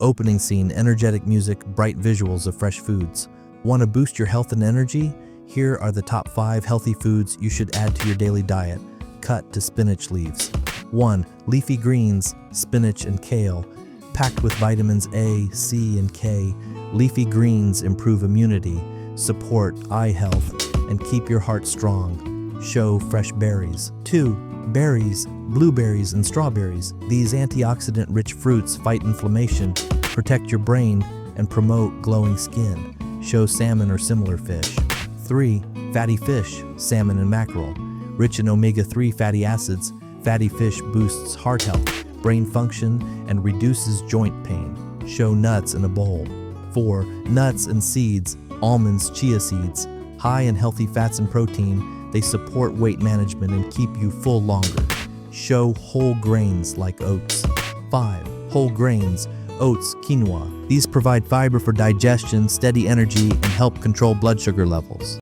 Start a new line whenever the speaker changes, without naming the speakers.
Opening scene, energetic music, bright visuals of fresh foods. Want to boost your health and energy? Here are the top 5 healthy foods you should add to your daily diet. Cut to spinach leaves. 1. Leafy greens, spinach and kale. Packed with vitamins A, C, and K, leafy greens improve immunity, support eye health, and keep your heart strong. Show fresh berries. 2. Berries, blueberries, and strawberries. These antioxidant-rich fruits fight inflammation, protect your brain, and promote glowing skin. Show salmon or similar fish. 3. Fatty fish, salmon and mackerel. Rich in omega-3 fatty acids, fatty fish boosts heart health, brain function, and reduces joint pain. Show nuts in a bowl. 4. Nuts and seeds, almonds, chia seeds. High in healthy fats and protein, they support weight management and keep you full longer. Show whole grains like oats. 5. Whole grains, oats, quinoa. These provide fiber for digestion, steady energy, and help control blood sugar levels.